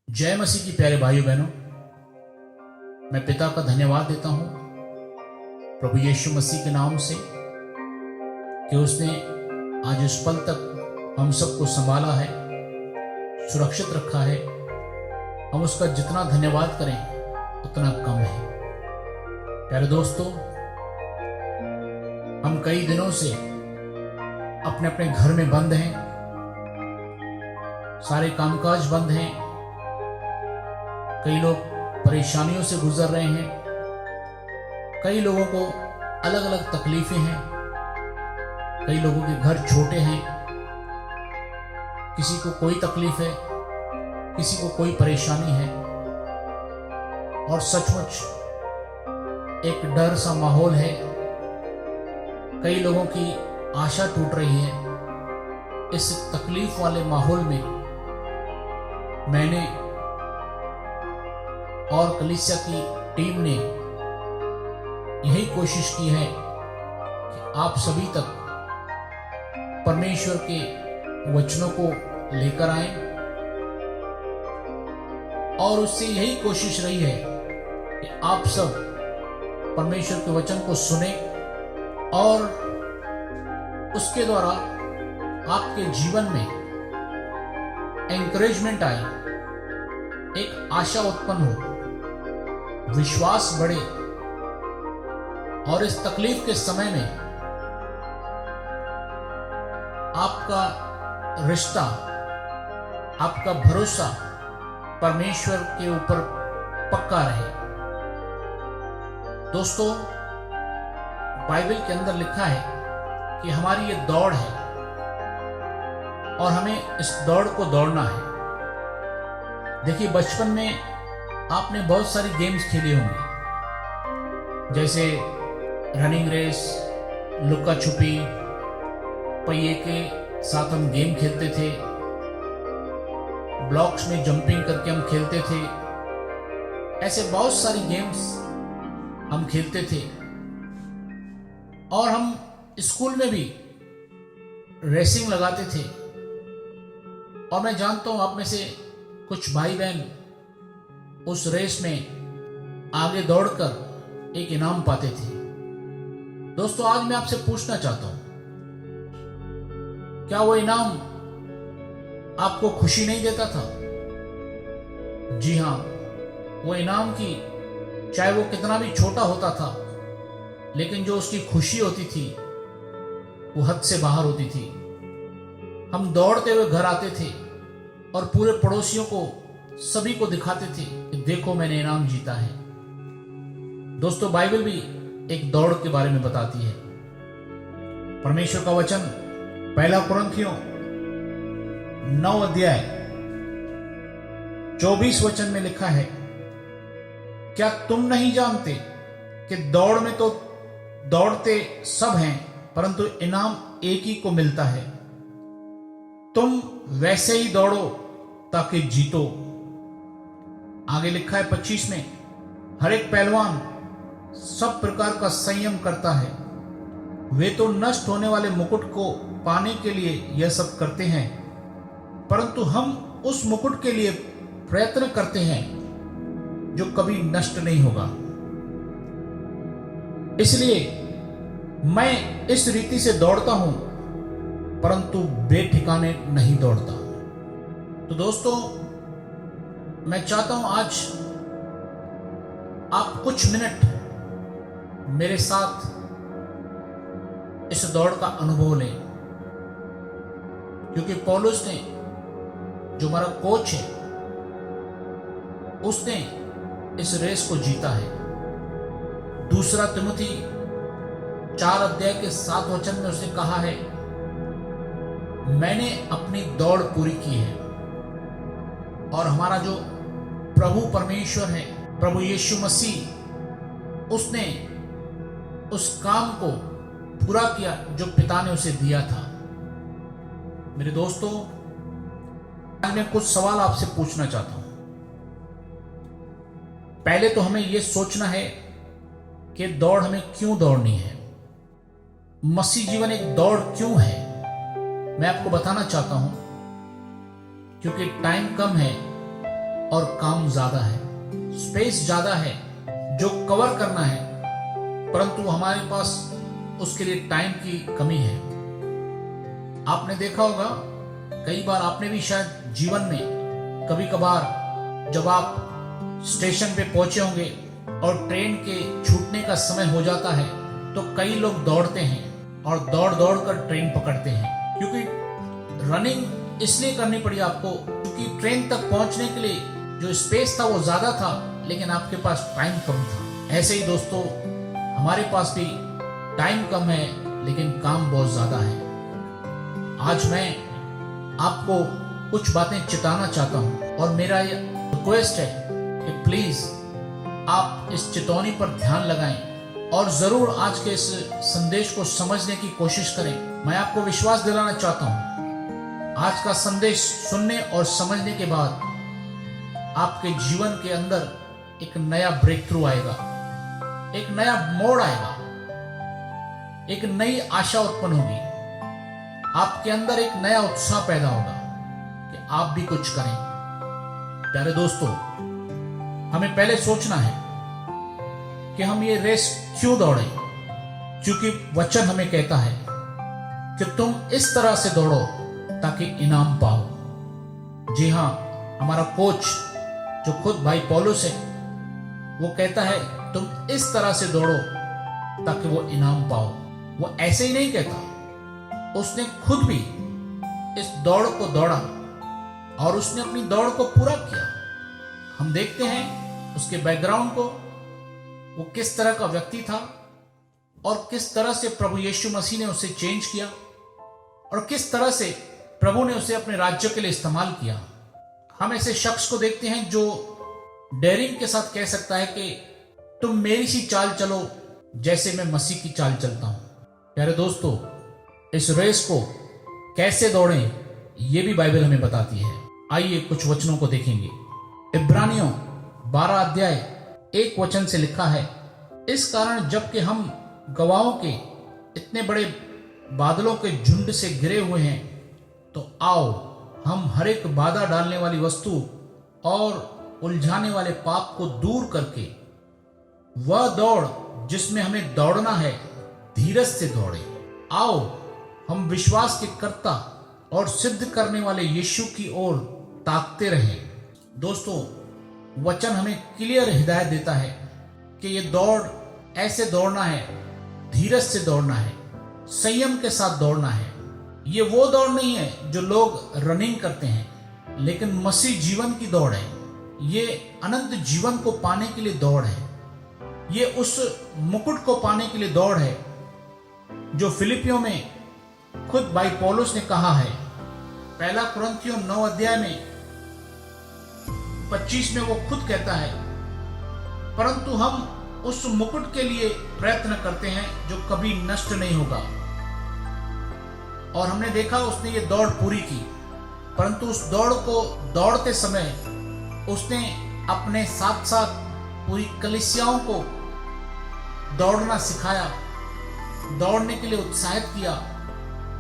जय मसीह की प्यारे भाइयों बहनों, मैं पिता का धन्यवाद देता हूं प्रभु यीशु मसीह के नाम से कि उसने आज इस पल तक हम सबको संभाला है, सुरक्षित रखा है। हम उसका जितना धन्यवाद करें उतना कम है। प्यारे दोस्तों, हम कई दिनों से अपने अपने घर में बंद हैं, सारे कामकाज बंद हैं। कई लोग परेशानियों से गुजर रहे हैं, कई लोगों को अलग अलग तकलीफें हैं, कई लोगों के घर छोटे हैं, किसी को कोई तकलीफ है, किसी को कोई परेशानी है। और सचमुच एक डर सा माहौल है। कई लोगों की आशा टूट रही है। इस तकलीफ वाले माहौल में मैंने और कलीसिया की टीम ने यही कोशिश की है कि आप सभी तक परमेश्वर के वचनों को लेकर आएं, और उससे यही कोशिश रही है कि आप सब परमेश्वर के वचन को सुने और उसके द्वारा आपके जीवन में एनकरेजमेंट आए, एक आशा उत्पन्न हो, विश्वास बढ़े। और इस तकलीफ के समय में आपका रिश्ता, आपका भरोसा परमेश्वर के ऊपर पक्का रहे। दोस्तों, बाइबल के अंदर लिखा है कि हमारी ये दौड़ है और हमें इस दौड़ को दौड़ना है। देखिए, बचपन में आपने बहुत सारी गेम्स खेली होंगी, जैसे रनिंग रेस, लुका छुपी, पहिए के साथ हम गेम खेलते थे, ब्लॉक्स में जंपिंग करके हम खेलते थे। ऐसे बहुत सारी गेम्स हम खेलते थे। और हम स्कूल में भी रेसिंग लगाते थे। और मैं जानता हूं आप में से कुछ भाई बहन उस रेस में आगे दौड़कर एक इनाम पाते थे। दोस्तों, आज मैं आपसे पूछना चाहता हूं, क्या वो इनाम आपको खुशी नहीं देता था? जी हां, वो इनाम की चाहे वो कितना भी छोटा होता था, लेकिन जो उसकी खुशी होती थी वो हद से बाहर होती थी। हम दौड़ते हुए घर आते थे और पूरे पड़ोसियों को, सभी को दिखाते थे कि देखो मैंने इनाम जीता है। दोस्तों, बाइबल भी एक दौड़ के बारे में बताती है। परमेश्वर का वचन 1 कुरिन्थियों 9 अध्याय 24 वचन में लिखा है, क्या तुम नहीं जानते कि दौड़ में तो दौड़ते सब हैं, परंतु इनाम एक ही को मिलता है। तुम वैसे ही दौड़ो ताकि जीतो। आगे लिखा है 25 में, हर एक पहलवान सब प्रकार का संयम करता है। वे तो नष्ट होने वाले मुकुट को पाने के लिए यह सब करते हैं, परंतु हम उस मुकुट के लिए प्रयत्न करते हैं जो कभी नष्ट नहीं होगा। इसलिए मैं इस रीति से दौड़ता हूं, परंतु बेठिकाने नहीं दौड़ता। तो दोस्तों, मैं चाहता हूं आज आप कुछ मिनट मेरे साथ इस दौड़ का अनुभव लें, क्योंकि पौलुस ने, जो हमारा कोच है, उसने इस रेस को जीता है। 2 तिमुथी 4 अध्याय के 7 वचन में उसने कहा है, मैंने अपनी दौड़ पूरी की है। और हमारा जो प्रभु परमेश्वर है, प्रभु यीशु मसीह, उसने उस काम को पूरा किया जो पिता ने उसे दिया था। मेरे दोस्तों, आज मैं कुछ सवाल आपसे पूछना चाहता हूं। पहले तो हमें यह सोचना है कि दौड़ हमें क्यों दौड़नी है। मसीह जीवन एक दौड़ क्यों है, मैं आपको बताना चाहता हूं। क्योंकि टाइम कम है और काम ज्यादा है, स्पेस ज्यादा है जो कवर करना है, परंतु हमारे पास उसके लिए टाइम की कमी है। आपने देखा होगा, कई बार आपने भी शायद जीवन में कभी कभार जब आप स्टेशन पे पहुंचे होंगे और ट्रेन के छूटने का समय हो जाता है तो कई लोग दौड़ते हैं और दौड़ दौड़ कर ट्रेन पकड़ते हैं, क्योंकि रनिंग इसलिए करनी पड़ी आपको क्योंकि ट्रेन तक पहुंचने के लिए जो स्पेस था वो ज्यादा था, लेकिन आपके पास टाइम कम था। ऐसे ही दोस्तों, हमारे पास भी टाइम कम है लेकिन काम बहुत ज्यादा है। आज मैं आपको कुछ बातें चिताना चाहता हूं और मेरा ये रिक्वेस्ट है कि प्लीज आप इस चेतावनी पर ध्यान लगाएं और जरूर आज के इस संदेश को समझने की कोशिश करें। मैं आपको विश्वास दिलाना चाहता हूं, आज का संदेश सुनने और समझने के बाद आपके जीवन के अंदर एक नया ब्रेक थ्रू आएगा, एक नया मोड़ आएगा, एक नई आशा उत्पन्न होगी, आपके अंदर एक नया उत्साह पैदा होगा कि आप भी कुछ करें। प्यारे दोस्तों, हमें पहले सोचना है कि हम ये रेस क्यों दौड़ें, क्योंकि वचन हमें कहता है कि तुम इस तरह से दौड़ो ताकि इनाम पाओ। जी हां, हमारा कोच जो खुद भाई पौलुस है वो कहता है तुम इस तरह से दौड़ो ताकि वो इनाम पाओ। वो ऐसे ही नहीं कहता, उसने खुद भी इस दौड़ को दौड़ा और उसने अपनी दौड़ को पूरा किया। हम देखते हैं उसके बैकग्राउंड को, वो किस तरह का व्यक्ति था और किस तरह से प्रभु यीशु मसीह ने उसे चेंज किया और किस तरह से प्रभु ने उसे अपने राज्य के लिए इस्तेमाल किया। हम ऐसे शख्स को देखते हैं जो डेयरिंग के साथ कह सकता है कि तुम मेरी सी चाल चलो जैसे मैं मसीह की चाल चलता हूं। प्यारे दोस्तों, इस रेस को कैसे दौड़ें ये भी बाइबल हमें बताती है। आइए कुछ वचनों को देखेंगे। इब्रानियों 12 अध्याय 1 वचन से लिखा है, इस कारण जबकि हम गवाहों के इतने बड़े बादलों के झुंड से घिरे हुए हैं, तो आओ हम हर एक बाधा डालने वाली वस्तु और उलझाने वाले पाप को दूर करके वह दौड़ जिसमें हमें दौड़ना है धीरज से दौड़े। आओ हम विश्वास के कर्ता और सिद्ध करने वाले यीशु की ओर ताकते रहें। दोस्तों, वचन हमें क्लियर हिदायत देता है कि ये दौड़ ऐसे दौड़ना है, धीरज से दौड़ना है, संयम के साथ दौड़ना है। ये वो दौड़ नहीं है जो लोग रनिंग करते हैं, लेकिन मसीह जीवन की दौड़ है। ये अनंत जीवन को पाने के लिए दौड़ है। ये उस मुकुट को पाने के लिए दौड़ है जो फिलिपियों में खुद भाई पौलुस ने कहा है। पहला कुरिन्थियों 9 अध्याय में 25 में वो खुद कहता है, परंतु हम उस मुकुट के लिए प्रयत्न करते हैं जो कभी नष्ट नहीं होगा। और हमने देखा उसने ये दौड़ पूरी की, परंतु उस दौड़ को दौड़ते समय उसने अपने साथ साथ पूरी कलीसियाओं को दौड़ना सिखाया, दौड़ने के लिए उत्साहित किया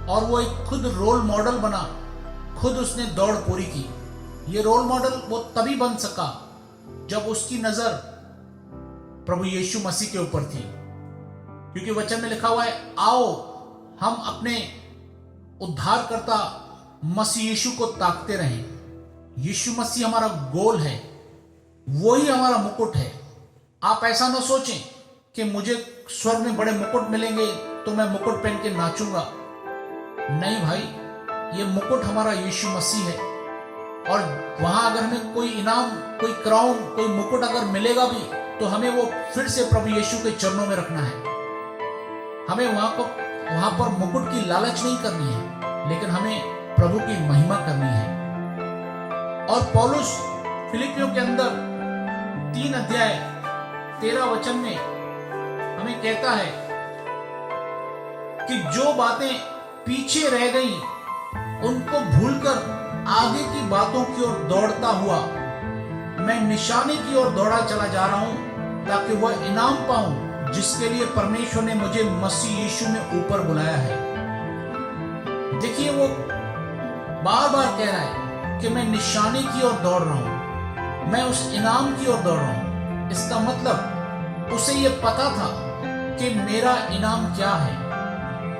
और वो एक खुद रोल मॉडल बना। खुद उसने दौड़ पूरी की। ये रोल मॉडल वो तभी बन सका जब उसकी नजर प्रभु यीशु मसीह के ऊपर थी, क्योंकि वचन में लिखा हुआ है, आओ हम अपने उद्धारकर्ता मसीह यीशु को ताकते रहें। यीशु मसीह हमारा गोल है, वही हमारा मुकुट है। आप ऐसा ना सोचें कि मुझे स्वर्ग में बड़े मुकुट मिलेंगे तो मैं मुकुट पहन के नाचूंगा। नहीं भाई, ये मुकुट हमारा यीशु मसीह है और वहां अगर हमें कोई इनाम, कोई क्राउन, कोई मुकुट अगर मिलेगा भी तो हमें वो फिर से प्रभु यीशु के चरणों में रखना है। हमें वहां पर मुकुट की लालच नहीं करनी है, लेकिन हमें प्रभु की महिमा करनी है। और पौलुस फिलिपियों के अंदर 3 अध्याय 13 वचन में हमें कहता है कि जो बातें पीछे रह गई उनको भूलकर आगे की बातों की ओर दौड़ता हुआ मैं निशाने की ओर दौड़ा चला जा रहा हूं ताकि वह इनाम पाऊं जिसके लिए परमेश्वर ने मुझे मसीह यीशु में ऊपर बुलाया है। देखिए, वो बार बार कह रहा है कि मैं निशाने की ओर दौड़ रहा हूं। मैं उस इनाम की ओर दौड़ रहा हूं। इसका मतलब उसे यह पता था कि मेरा इनाम क्या है।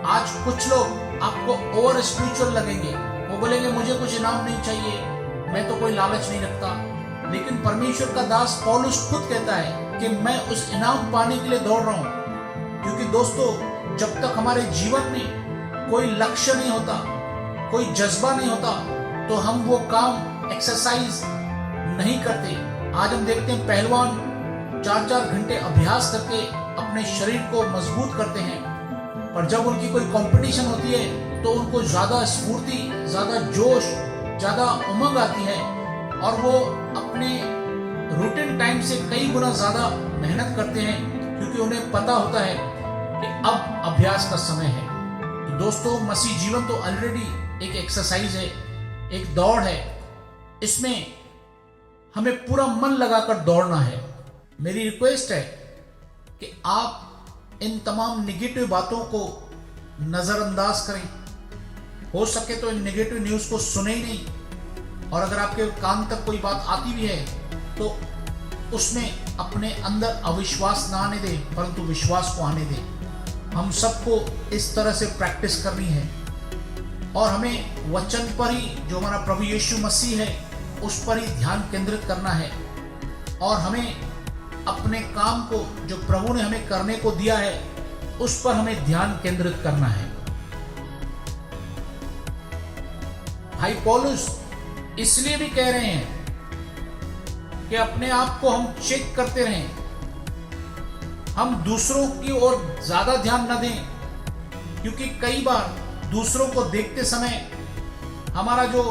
आज कुछ लोग आपको ओवर स्पिरिचुअल लगेंगे, वो बोलेंगे मुझे कुछ इनाम नहीं चाहिए, मैं तो कोई लालच नहीं रखता। लेकिन परमेश्वर का दास पौलुस खुद कहता है कि मैं उस इनाम पाने के लिए दौड़ रहा हूं। क्योंकि दोस्तों, जब तक हमारे जीवन में कोई लक्ष्य नहीं होता, कोई जज्बा नहीं होता, तो हम वो काम एक्सरसाइज नहीं करते। आज हम देखते हैं पहलवान 4-4 घंटे अभ्यास करके अपने शरीर को मजबूत करते हैं, पर जब उनकी कोई कंपटीशन होती है तो उनको ज्यादा स्फूर्ति, ज्यादा जोश, ज्यादा उमंग आती है और वो अपने रूटीन टाइम से कई गुना ज्यादा मेहनत करते हैं, क्योंकि उन्हें पता होता है कि अब अभ्यास का समय है। तो दोस्तों, मसीह जीवन तो ऑलरेडी एक एक्सरसाइज है, एक दौड़ है। इसमें हमें पूरा मन लगाकर दौड़ना है। मेरी रिक्वेस्ट है कि आप इन तमाम निगेटिव बातों को नजरअंदाज करें। हो सके तो इन निगेटिव न्यूज़ को सुने ही नहीं, और अगर आपके कान तक कोई बात आती भी है तो उसमें अपने अंदर अविश्वास ना आने दें, परंतु विश्वास को आने दें। हम सबको इस तरह से प्रैक्टिस करनी है और हमें वचन पर ही, जो हमारा प्रभु यीशु मसीह है, उस पर ही ध्यान केंद्रित करना है। और हमें अपने काम को, जो प्रभु ने हमें करने को दिया है, उस पर हमें ध्यान केंद्रित करना है। भाई पौलुस इसलिए भी कह रहे हैं कि अपने आप को हम चेक करते रहें, हम दूसरों की ओर ज्यादा ध्यान न दें, क्योंकि कई बार दूसरों को देखते समय हमारा जो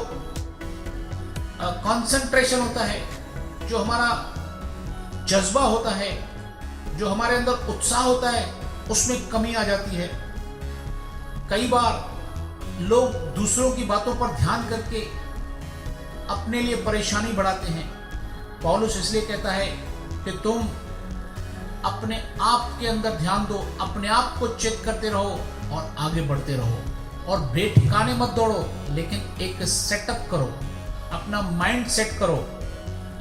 कंसंट्रेशन होता है, जो हमारा जज्बा होता है, जो हमारे अंदर उत्साह होता है, उसमें कमी आ जाती है। कई बार लोग दूसरों की बातों पर ध्यान करके अपने लिए परेशानी बढ़ाते हैं। पौलुस इसलिए कहता है कि तुम अपने आप के अंदर ध्यान दो, अपने आप को चेक करते रहो और आगे बढ़ते रहो, और बेठिकाने मत दौड़ो, लेकिन एक सेटअप करो, अपना माइंड सेट करो।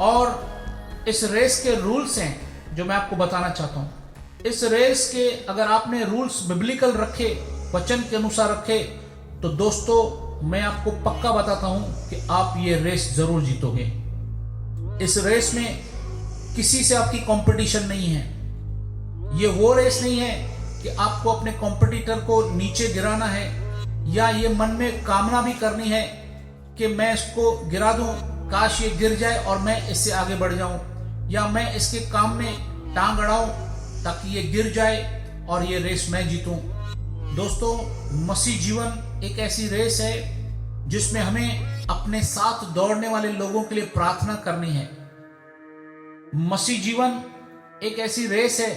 और इस रेस के रूल्स हैं जो मैं आपको बताना चाहता हूं। इस रेस के अगर आपने रूल्स बिब्लिकल रखे, वचन के अनुसार रखे, तो दोस्तों मैं आपको पक्का बताता हूं कि आप ये रेस जरूर जीतोगे। इस रेस में किसी से आपकी कंपटीशन नहीं है। ये वो रेस नहीं है कि आपको अपने कॉम्पिटिटर को नीचे गिराना है, या ये मन में कामना भी करनी है कि मैं इसको गिरा दूं, काश ये गिर जाए और मैं इससे आगे बढ़ जाऊं, या मैं इसके काम में टांग अड़ाऊं ताकि ये गिर जाए और ये रेस मैं जीतूं। दोस्तों, मसीह जीवन एक ऐसी रेस है जिसमें हमें अपने साथ दौड़ने वाले लोगों के लिए प्रार्थना करनी है। मसीह जीवन एक ऐसी रेस है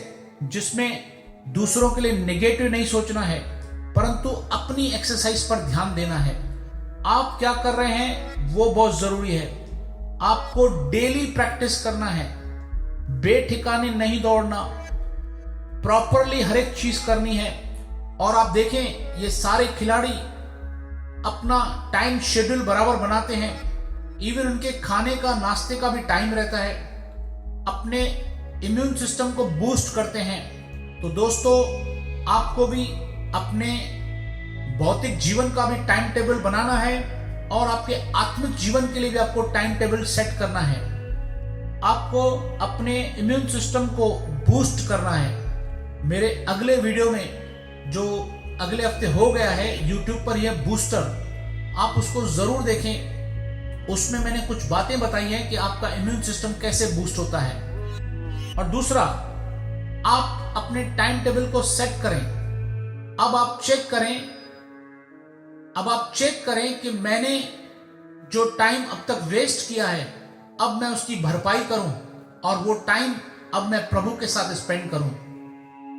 जिसमें दूसरों के लिए नेगेटिव नहीं सोचना है, परंतु अपनी एक्सरसाइज पर ध्यान देना है। आप क्या कर रहे हैं वो बहुत जरूरी है। आपको डेली प्रैक्टिस करना है, बेठिकाने नहीं दौड़ना, प्रॉपरली हर एक चीज करनी है। और आप देखें, ये सारे खिलाड़ी अपना टाइम शेड्यूल बराबर बनाते हैं। इवन उनके खाने का, नाश्ते का भी टाइम रहता है। अपने इम्यून सिस्टम को बूस्ट करते हैं। तो दोस्तों, आपको भी अपने भौतिक जीवन का भी टाइम टेबल बनाना है, और आपके आत्मिक जीवन के लिए भी आपको टाइम टेबल सेट करना है। आपको अपने इम्यून सिस्टम को बूस्ट करना है। मेरे अगले वीडियो में, जो अगले हफ्ते हो गया है YouTube पर, यह बूस्टर, आप उसको जरूर देखें। उसमें मैंने कुछ बातें बताई हैं कि आपका इम्यून सिस्टम कैसे बूस्ट होता है। और दूसरा, आप अपने टाइम टेबल को सेट करें। अब आप चेक करें कि मैंने जो टाइम अब तक वेस्ट किया है, अब मैं उसकी भरपाई करूं, और वो टाइम अब मैं प्रभु के साथ स्पेंड करूं।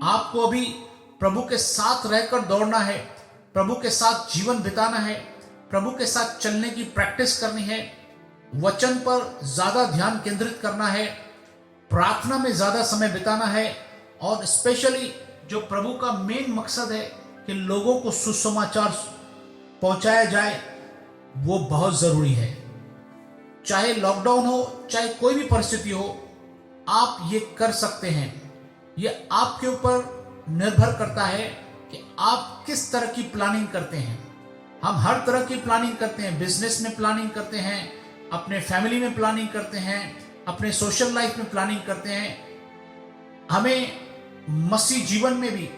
आपको अभी प्रभु के साथ रहकर दौड़ना है, प्रभु के साथ जीवन बिताना है, प्रभु के साथ चलने की प्रैक्टिस करनी है, वचन पर ज्यादा ध्यान केंद्रित करना है, प्रार्थना में ज्यादा समय बिताना है, और स्पेशली जो प्रभु का मेन मकसद है कि लोगों को सुसमाचार पहुंचाया जाए, वो बहुत जरूरी है। चाहे लॉकडाउन हो, चाहे कोई भी परिस्थिति हो, आप ये कर सकते हैं। ये आपके ऊपर निर्भर करता है कि आप किस तरह की प्लानिंग करते हैं। हम हर तरह की प्लानिंग करते हैं, बिजनेस में प्लानिंग करते हैं, अपने फैमिली में प्लानिंग करते हैं, अपने सोशल लाइफ में प्लानिंग करते हैं। हमें मसीह जीवन में भी,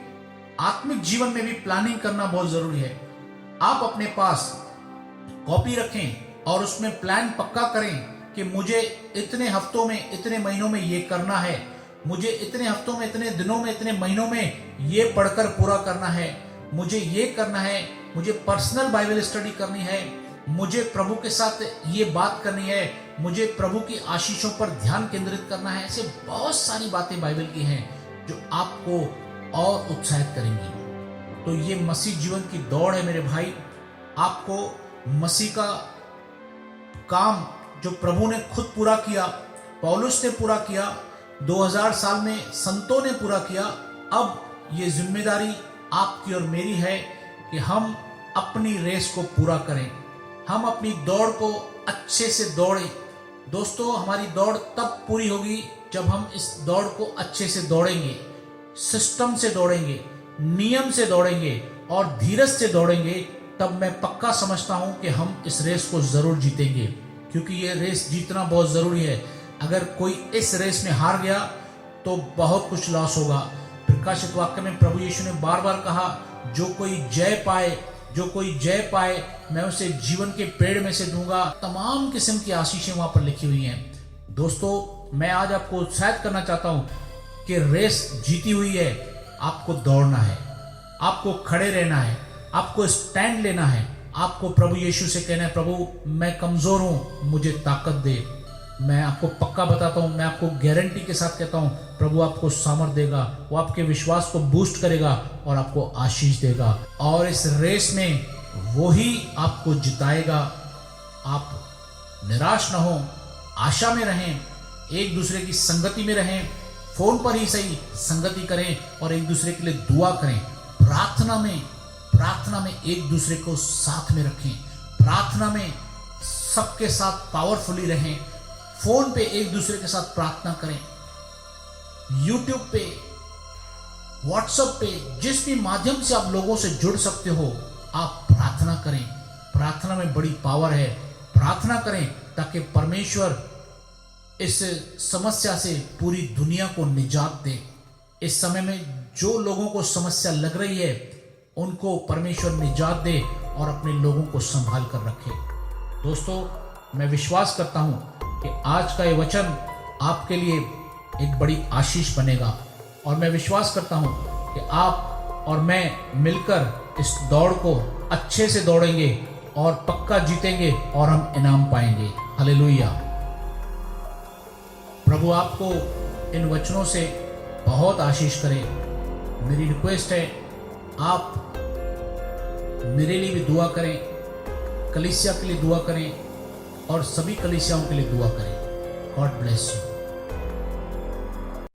आत्मिक जीवन में भी प्लानिंग करना बहुत जरूरी है। आप अपने पास कॉपी रखें और उसमें प्लान पक्का करें कि मुझे इतने हफ्तों में, इतने महीनों में ये करना है, मुझे इतने हफ्तों में, इतने दिनों में, इतने महीनों में ये पढ़कर पूरा करना है, मुझे ये करना है, मुझे पर्सनल बाइबल स्टडी करनी है, मुझे प्रभु के साथ ये बात करनी है, मुझे प्रभु की आशीषों पर ध्यान केंद्रित करना है। ऐसे बहुत सारी बातें बाइबल की हैं जो आपको और उत्साहित करेंगी। तो ये मसीह जीवन की दौड़ है मेरे भाई। आपको मसीह का काम जो प्रभु ने खुद पूरा किया, पौलुस ने पूरा किया, 2000 साल में संतों ने पूरा किया, अब ये जिम्मेदारी आपकी और मेरी है कि हम अपनी रेस को पूरा करें, हम अपनी दौड़ को अच्छे से दौड़ें। दोस्तों, हमारी दौड़ तब पूरी होगी जब हम इस दौड़ को अच्छे से दौड़ेंगे, सिस्टम से दौड़ेंगे, नियम से दौड़ेंगे और धीरज से दौड़ेंगे। तब मैं पक्का समझता हूं कि हम इस रेस को जरूर जीतेंगे, क्योंकि ये रेस जीतना बहुत जरूरी है। अगर कोई इस रेस में हार गया तो बहुत कुछ लॉस होगा। प्रकाशित वाक्य में प्रभु यीशु ने बार बार कहा, जो कोई जय पाए, जो कोई जय पाए, मैं उसे जीवन के पेड़ में से दूंगा। तमाम किस्म की आशीषें वहां पर लिखी हुई हैं। दोस्तों, मैं आज आपको उत्साहित करना चाहता हूं कि रेस जीती हुई है। आपको दौड़ना है, आपको खड़े रहना है, आपको स्टैंड लेना है, आपको प्रभु यीशु से कहना है, प्रभु मैं कमजोर हूं, मुझे ताकत दे। मैं आपको पक्का बताता हूं, मैं आपको गारंटी के साथ कहता हूं, प्रभु आपको सामर्थ देगा, वो आपके विश्वास को बूस्ट करेगा और आपको आशीष देगा। और इस रेस में वो ही आपको जिताएगा। आप निराश ना हो, आशा में रहें, एक दूसरे की संगति में रहें, फोन पर ही सही संगति करें और एक दूसरे के लिए दुआ करें। प्रार्थना में एक दूसरे को साथ में रखें, प्रार्थना में सबके साथ पावरफुली रहें। फोन पे एक दूसरे के साथ प्रार्थना करें, यूट्यूब पे, व्हाट्सएप पे, जिस भी माध्यम से आप लोगों से जुड़ सकते हो, आप प्रार्थना करें। प्रार्थना में बड़ी पावर है। प्रार्थना करें ताकि परमेश्वर इस समस्या से पूरी दुनिया को निजात दे। इस समय में जो लोगों को समस्या लग रही है, उनको परमेश्वर निजात दे और अपने लोगों को संभाल कर रखे। दोस्तों, मैं विश्वास करता हूं कि आज का ये वचन आपके लिए एक बड़ी आशीष बनेगा और मैं विश्वास करता हूं कि आप और मैं मिलकर इस दौड़ को अच्छे से दौड़ेंगे और पक्का जीतेंगे और हम इनाम पाएंगे। हालेलुया। प्रभु आपको इन वचनों से बहुत आशीष करे। मेरी रिक्वेस्ट है, आप मेरे लिए भी दुआ करें, कलीसिया के लिए दुआ करें और सभी कलीसियाओं के लिए दुआ करें। God bless you.